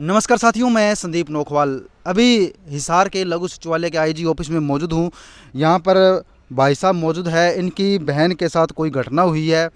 नमस्कार साथियों, मैं संदीप नोखवाल अभी हिसार के लघु सचिवालय के आईजी ऑफिस में मौजूद हूँ। यहाँ पर भाई साहब मौजूद है। इनकी बहन के साथ कोई घटना हुई है।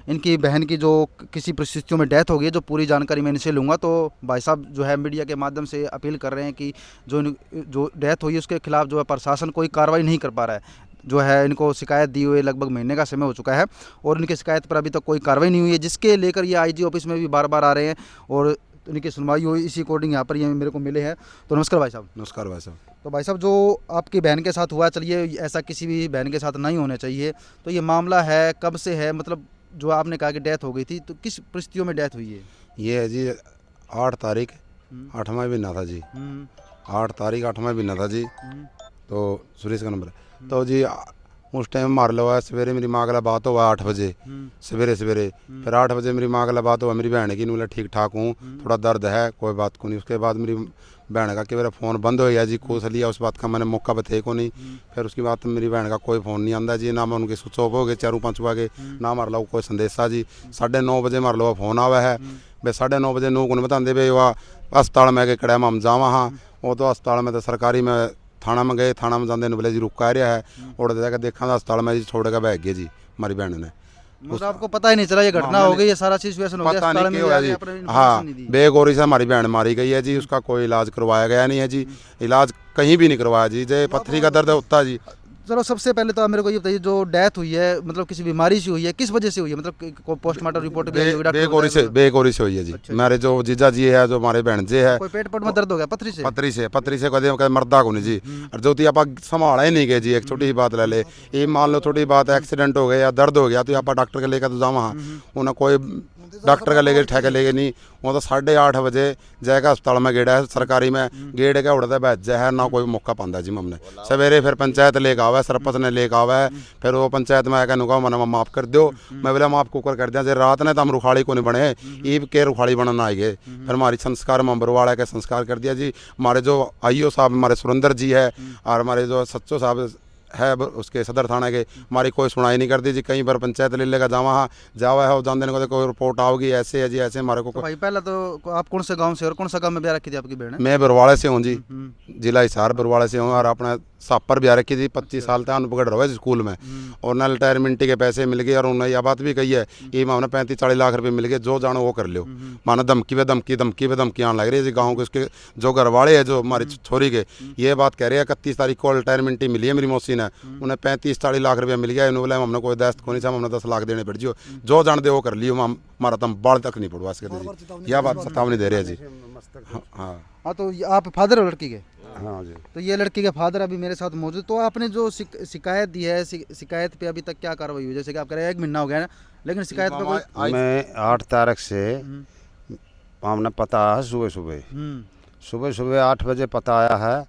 इनकी बहन की जो किसी परिस्थितियों में डेथ हो गई है, जो पूरी जानकारी मैं इनसे लूँगा। तो भाई साहब जो है मीडिया के माध्यम से अपील कर रहे हैं कि जो डेथ हुई है उसके खिलाफ जो है प्रशासन कोई कार्रवाई नहीं कर पा रहा है। जो है इनको शिकायत दी हुए लगभग महीने का समय हो चुका है और इनकी शिकायत पर अभी तक कोई कार्रवाई नहीं हुई है, जिसके लेकर ये आईजी ऑफिस में भी बार बार आ रहे हैं और इनकी सुनवाई हुई। इसी अकॉर्डिंग यहाँ पर ये मेरे को मिले हैं। तो नमस्कार भाई साहब। नमस्कार भाई साहब। तो भाई साहब, जो आपकी बहन के साथ हुआ, चलिए ऐसा किसी भी बहन के साथ नहीं होना चाहिए, तो ये मामला है कब से है? मतलब जो आपने कहा कि डेथ हो गई थी, तो किस परिस्थितियों में डेथ हुई है? ये है जी 8 तारीख 8वां महीना था जी। 8 तारीख 8वां महीना था जी। तो सुरेश का नंबर है। तो जी उस टाइम मार लो है। सवेरे मेरी माँ का बात हुआ 8 बजे सवेरे फिर 8 बजे मेरी माँ का बात हुआ मेरी बहन की। बोला ठीक ठाक हूँ, थोड़ा दर्द है, कोई बात को नहीं। उसके बाद मेरी बहन का कि मेरा फ़ोन बंद हो गया जी। कोस लिया उस बात का मैंने मौका बते को नहीं। फिर उसकी बात मेरी बहन का कोई फ़ोन नहीं आंदा जी, ना मैं उनके स्विच ऑफ हो गए 4-5 बजे, ना मार लो कोई संदेशा जी। 9:30 बजे मार लो फ़ोन आवा है। भाई 9:30 बजे नू को बताते भाई वह अस्पताल में के कड़ा हम जावा हाँ। वो तो अस्पताल में तो सरकारी में थाना में गए, थाना में जाते बोले जी रुका रहा है। और जाकर देखा था अस्पताल में जी छोड़ के बह गए जी हमारी बहन ने। मतलब आपको पता ही नहीं चला ये घटना हो गई, ये सारा सिचुएशन हो गया पता अस्पताल नहीं में क्या भी जी। आपने information हाँ, नहीं दी। बेगौरी से हमारी बहन मारी गई है जी। उसका कोई इलाज करवाया गया नहीं है जी। इलाज कहीं भी नहीं करवाया जी। जय पथरी का दर्द होता जी। चलो सबसे पहले तो आप मेरे को ये बताइए, जो डेथ हुई है मतलब किसी बीमारी से हुई है, किस वजह से हुई है? मतलब पोस्टमार्टम रिपोर्ट भी आई होगी, डॉक्टर बेगौरी से हुई है जी। अच्छा। मेरे जो जीजा जी है, जो हमारे बहन जी है, कोई पेट में दर्द हो गया पथरी से? पथरी से कदे मरदा को नहीं जी। और जो ती आप संभाला ही नहीं गए जी। एक छोटी सी बात ले ले, ये मान लो छोटी बात एक्सीडेंट हो गया या दर्द हो गया तो आप डॉक्टर के लेकर तो जावा हाँ। उन्हें कोई डॉक्टर का लेके ठेके लेके नहीं। वो तो 8:30 बजे जाएगा अस्पताल में गेड़ा है सरकारी में, गेड़ के उड़ता बैठ है ना कोई मौका पाता जी। हमने सवेरे फिर पंचायत लेकर आवा है, सरपंच ने लेकर आवा है। फिर वो पंचायत में आकर नुका मैंने माफ़ कर दो। मैं बोला माफ़ कुकर कर दिया जे रात ने तो हम रुखाड़ी को नहीं बने, ईब के रुखाड़ी बनना आए गए। फिर हमारी संस्कार मंबरवाड़ा के संस्कार कर दिया जी। हमारे जो आईओ साहब हमारे सुरेंद्र जी है और हमारे जो सच्चो साहब है उसके सदर थाने के, हमारी कोई सुनाई नहीं कर दी जी। कहीं पर पंचायत ले लेगा जावा है जान देने को कोई रिपोर्ट आओगी ऐसे है जी ऐसे हमारे को। तो भाई पहला तो आप कौन से गांव से और कौन सा गांव में ब्याह रखी थी आपकी बहन? मैं बरवाड़े से हूँ जी, जिला हिसार बरवाड़े से हूँ। और अपना सापर ब्याह रखी थी 25 साल तक अनपकड़ रहा है स्कूल में। और ना रिटायरमेंट के पैसे मिल गए और उन्होंने यह बात भी कही है कि मामने 35-40 लाख रुपए मिल गए, जो जानो वो कर लो। माना धमकी पे धमकी आने लग रही है जी गाँव के। उसके जो घर वाले है जो हमारी छोरी के, ये बात कह रहे हैं 31 तारीख को रिटायरमेंट मिली है मेरी मौसी ने। उन्हें 35-40 लाख रुपया मिल गया। इन्होंने बोला हमने कोई दस्त को नहीं था, हमने 10 लाख देने पड़ जियो, जो जान दे वो कर लियो। हमारा तो बाल तक नहीं पड़वा सकते जी। यह बात चेतावनी दे रहे हैं जी। हाँ, तो आप फादर हो लड़की के? हाँ जी। तो ये लड़की के फादर अभी मेरे साथ मौजूद। तो आपने जो शिकायत दी है, शिकायत पे अभी तक क्या कार्रवाई हुई? जैसे कि आप कह रहे हैं 1 महीना हो गया ना, लेकिन शिकायत पे कोई? मैं 8 तारीख से हमने पता है सुबह 8 बजे पता आया है।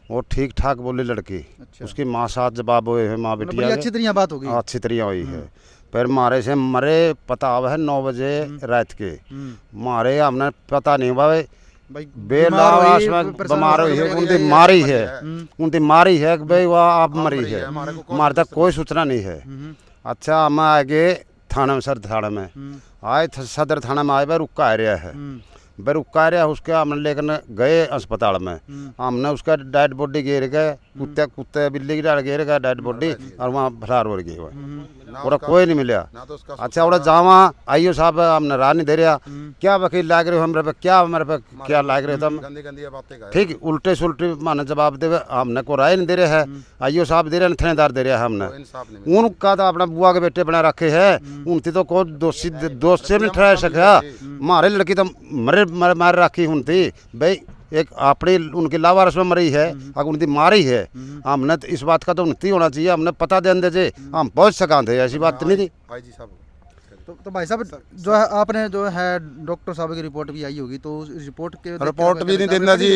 वो ठीक ठाक बोली लड़की। अच्छा। उसकी माँ साथ जवाब हुए है, माँ बड़ी बेटिया अच्छी तरह बात हो गई। अच्छी तरह हुई है। फिर मारे से मरे पता हुआ है 9 बजे रात के मारे। हमने पता नहीं हुआ भाई बेलाश में बीमार हुई है, उनकी मारी है कि भाई वह आप मरी है। हमारे तक कोई सूचना नहीं है। अच्छा, हम आगे थाना में सदर थाना में आए, सदर थाना में आए भाई रुका रहा है। भाई रुका रहा उसके हमने लेकर गए अस्पताल में। हमने उसका डेड बॉडी गिर गए, कुत्ते बिल्ली की डाल गिर गया डेड बॉडी और वहाँ फरार हो गई और कोई नहीं मिला। अच्छा और जावा आइयो साहब हमने राह नहीं दे रहा, क्या वकील लाग रहे हो हमारे पे, क्या हमारे पे क्या लाग रहे हो तुम, ठीक उल्टे सुल्टे माने जवाब दे। हमने को राय नहीं दे रहे है, आइयो साहब दे रहे हैं, थानेदार दे रहे हैं। हमने उनका तो अपना बुआ के बेटे बना रखे है, उनकी तो कोई दोष से नहीं ठहरा सका। हमारे लड़की तो मार रखी उनकी भाई, एक अपनी उनकी लावारिस में मरी है, अगर उनकी मारी है। हमने तो इस बात का तो उन्नति होना चाहिए, हमने पता देने दे हम पहुँच सका थे, ऐसी बात नहीं थी। तो भाई साहब जो है आपने जो है डॉक्टर साहब की रिपोर्ट भी आई होगी, तो उस रिपोर्ट भी नहीं देना जी।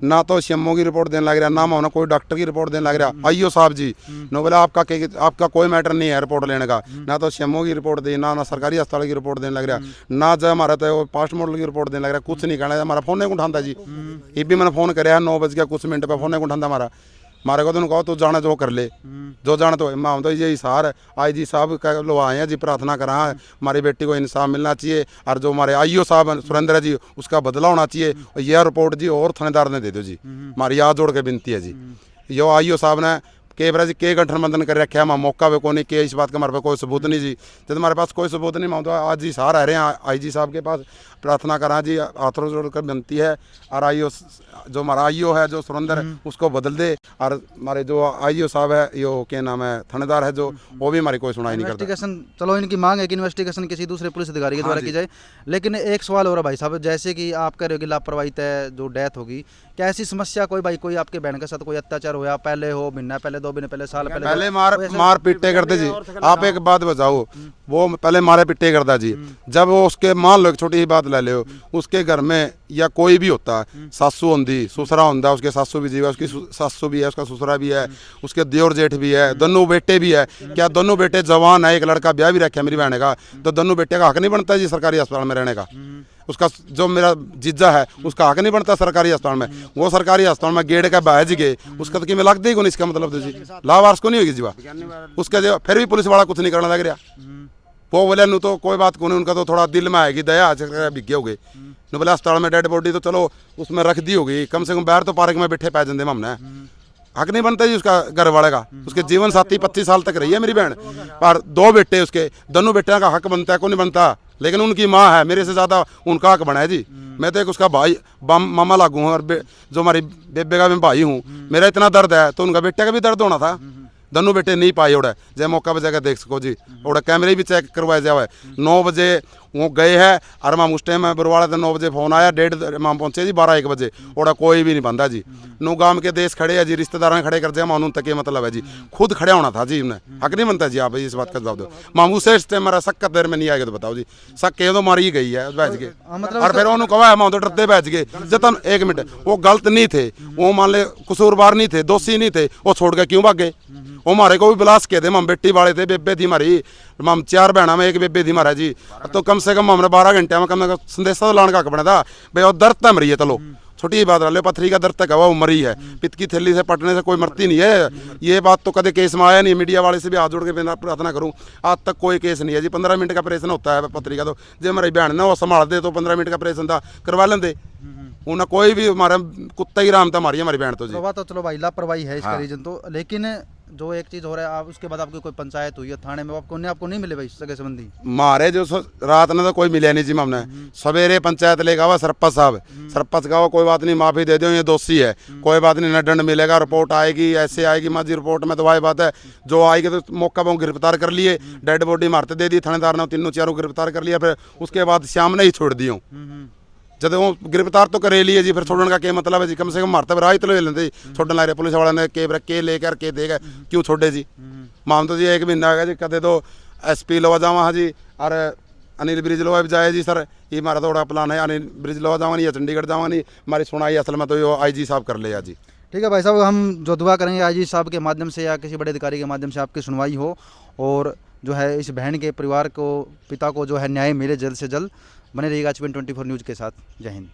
ना तो सीएमओ की रिपोर्ट देने लग रहा, ना मामला कोई डॉक्टर की रिपोर्ट देने लग रहा। आईओ साहब जी नो बोला आपका कोई मैटर नहीं है रिपोर्ट लेने का। ना तो सीएमओ की रिपोर्ट दी, ना सरकारी अस्पताल की रिपोर्ट देने लग रहा, ना जो हमारा तो पास्ट मॉडल की रिपोर्ट देने लग रहा। कुछ नहीं कहना, हमारा फोन नहीं उठाता जी। ये भी मैंने फोन कराया 9 बज के कुछ मिनट पर फोन नहीं उठाता हमारा। मारे को तो कहो तू जाना जो कर ले, जो जाना तो हम तो ये हिसार है। आई जी साहब का लो आए हैं जी, प्रार्थना करा है हमारी बेटी को इंसाफ मिलना चाहिए, और जो हमारे आईओ साहब हैं सुरेंद्र जी, उसका बदला होना चाहिए। और यह रिपोर्ट जी और थानेदार ने दे दो जी, हमारी हाथ जोड़ के विनती है जी। यो आईओ साहब ने के बरा जी के गठन बंधन कर रखे हम मौका पे को नहीं के, इस बात का हमारे पास कोई सबूत नहीं जी। जब हमारे पास कोई सबूत नहीं, हम तो आज जी सार आ रहे हैं आई जी साहब के पास, प्रार्थना करा जी, हाथों जोड़ कर विनती है। और आईओ जो हमारा आईओ है जो सुरेंद्र, उसको बदल दे। और हमारे जो आईओ साहब है, यो क्या नाम है थानेदार है जो, वो भी हमारी कोई सुनाई नहीं करता। इन्वेस्टिगेशन, चलो इनकी मांग है कि इन्वेस्टिगेशन किसी दूसरे पुलिस अधिकारी के द्वारा की जाए। लेकिन एक सवाल हो रहा भाई साहब, जैसे कि आप कह रहे हो कि लापरवाही तय जो डेथ होगी, क्या ऐसी समस्या कोई भाई कोई आपके बहन के साथ कोई अत्याचार हुआ पहले, हो महीना पहले, 2 महीने पहले, साल पहले मार पीटे करते जी। आप एक बात बताओ, वो पहले मारे पीटे करता जी। जब वो उसके मान लो एक छोटी सी बात ले लो, उसके घर में या कोई भी होता, सासू होंगी, ससुरा होंदा, उसके सासू भी जी है, उसकी सासू भी है, उसका ससुरा भी है, उसके देवर जेठ भी है, दोनों बेटे भी है। क्या दोनों बेटे जवान है, एक लड़का ब्याह भी रखा है मेरी बहन का, तो दोनों बेटे का हक नहीं बनता जी सरकारी अस्पताल में रहने का? उसका जो मेरा जीजा है उसका हक नहीं बनता सरकारी अस्पताल में? वो सरकारी अस्पताल में गेड़ का बहज गए, उसका तो कि मैं लग दी को नहीं, इसका मतलब तो जी लावारस को नहीं होगी जीवा उसका जो, फिर भी पुलिस वाला कुछ नहीं करना लग रहा। वो बोले नु तो कोई बात को नहीं, उनका तो थोड़ा दिल में आएगी दया, भिगे हो गए न बोले अस्पताल में डेड बॉडी तो चलो उसमें रख दी होगी, कम से कम बाहर तो पार्क में बैठे पै जाते हमने। हक नहीं बनता जी उसका घर वाले का। उसके जीवन साथी 25 साल तक रही है मेरी बहन, पर 2 बेटे उसके, दोनों बेटियों का हक बनता है, को नहीं बनता? लेकिन उनकी माँ है, मेरे से ज़्यादा उनका हक बना है जी। मैं तो एक उसका भाई मामा लागू हूँ, और जो हमारी बेबे का मैं भाई हूँ। मेरा इतना दर्द है तो उनका बेटे का भी दर्द होना था। दोनों बेटे नहीं पाए उड़ा, जय मौका पर जाकर देख सको जी। और कैमरे भी चेक करवाए जाए। 9 बजे वो गए हैं, और माम उस टाइम बुरवाड़ा था, 9 बजे फोन आया, 1:30 माम पहुंचे जी, 12-1 बजे ओड़ा कोई भी नहीं बंदा जी। नो गांव के देश खड़े है जी, रिश्तेदार खड़े कर दिया मानून तक, ये मतलब है जी खुद खड़े होना था जी। उन्हें हक नहीं बनता जी। आप इस बात का जवाब दो। मामू से हमारा शक देर में नहीं आएगा तो बताओ जी, शक के तो मारी गई है बैच के, और फिर उन्होंने कहा माम तो डरते बैच गए जतन। 1 मिनट, वो गलत नहीं थे, वो मान ले कसूरवार नहीं थे, दोषी नहीं थे, वो छोड़ के क्यों भाग गए? वो हमारे को भी बिलास के थे, हम बेटी वाले थे, बेबे थी हमारी, हम 4 बहना में 1 बेबे थी हमारा जी। तो कम से कम हमने 12 घंटे में कम संदेशा तो लाने का बना था भाई। और दर्द था मरी है, चलो छोटी बात रहा, पथरी का दर्द तक है, वो मरी है। पित्त की थैली से पटने से कोई मरती नहीं है। ये बात तो कभी केस में आया नहीं। मीडिया वाले से भी हाथ जोड़ के प्रार्थना करूँ, आज तक कोई केस नहीं है जी। 15 मिनट का ऑपरेशन होता है पथरी का, तो जो हमारी बहन ने वो संभाल दे तो 15 मिनट का ऑपरेशन था करवा लेंगे। उन्हें कोई भी हमारा कुत्ता ही राम था हमारी बहन तो जी। तो चलो भाई लापरवाही है इसका रीजन तो, लेकिन जो एक चीज हो रहा है, आप उसके बाद आपकी कोई पंचायत हुई है थाने में, आपको नहीं मिले भाई सगे संबंधी? मारे जो रात ने तो कोई मिले नहीं जी। हमने सवेरे पंचायत लेगा हुआ सरपंच साहब, सरपंच का कोई बात नहीं, माफी दे दो, ये दोषी है, कोई बात नहीं, न दंड मिलेगा, रिपोर्ट आएगी, ऐसे आएगी माजी रिपोर्ट में तो वही बात है। जो आएगी तो मौका पर गिरफ्तार कर लिए, डेड बॉडी मारते दे दी थानेदार ने, 3-4 गिरफ्तार कर लिया। फिर उसके बाद शाम ने ही छोड़ दियो। जब वो गिरफ्तार तो करे लिए जी, फिर छोड़ने का क्या मतलब है जी? कम से कम मारते राह तो ले लेते जी, छोड़ने लग रहे पुलिस वाले ने के लेकर के देगा, क्यों छोड़े जी? माम तो जी 1 महीना है जी, कदे तो SP लोवा जावा हाँ जी, और अनिल ब्रिज लोवा भी जाए जी। सर ये हमारा थोड़ा प्लान है, अनिल ब्रिज लोवा जावा नहीं या चंडीगढ़ जावा नहीं, हमारी सुनाई असल में तो ये IG साहब कर ले जी। ठीक है भाई साहब, हम जो दुआ करेंगे IG साहब के माध्यम से या किसी बड़े अधिकारी के माध्यम से आपकी सुनवाई हो, और जो है इस बहन के परिवार को, पिता को जो है न्याय मिले जल्द से जल्द। बने रहिएगा HBN 24 न्यूज़ के साथ। जय हिंद।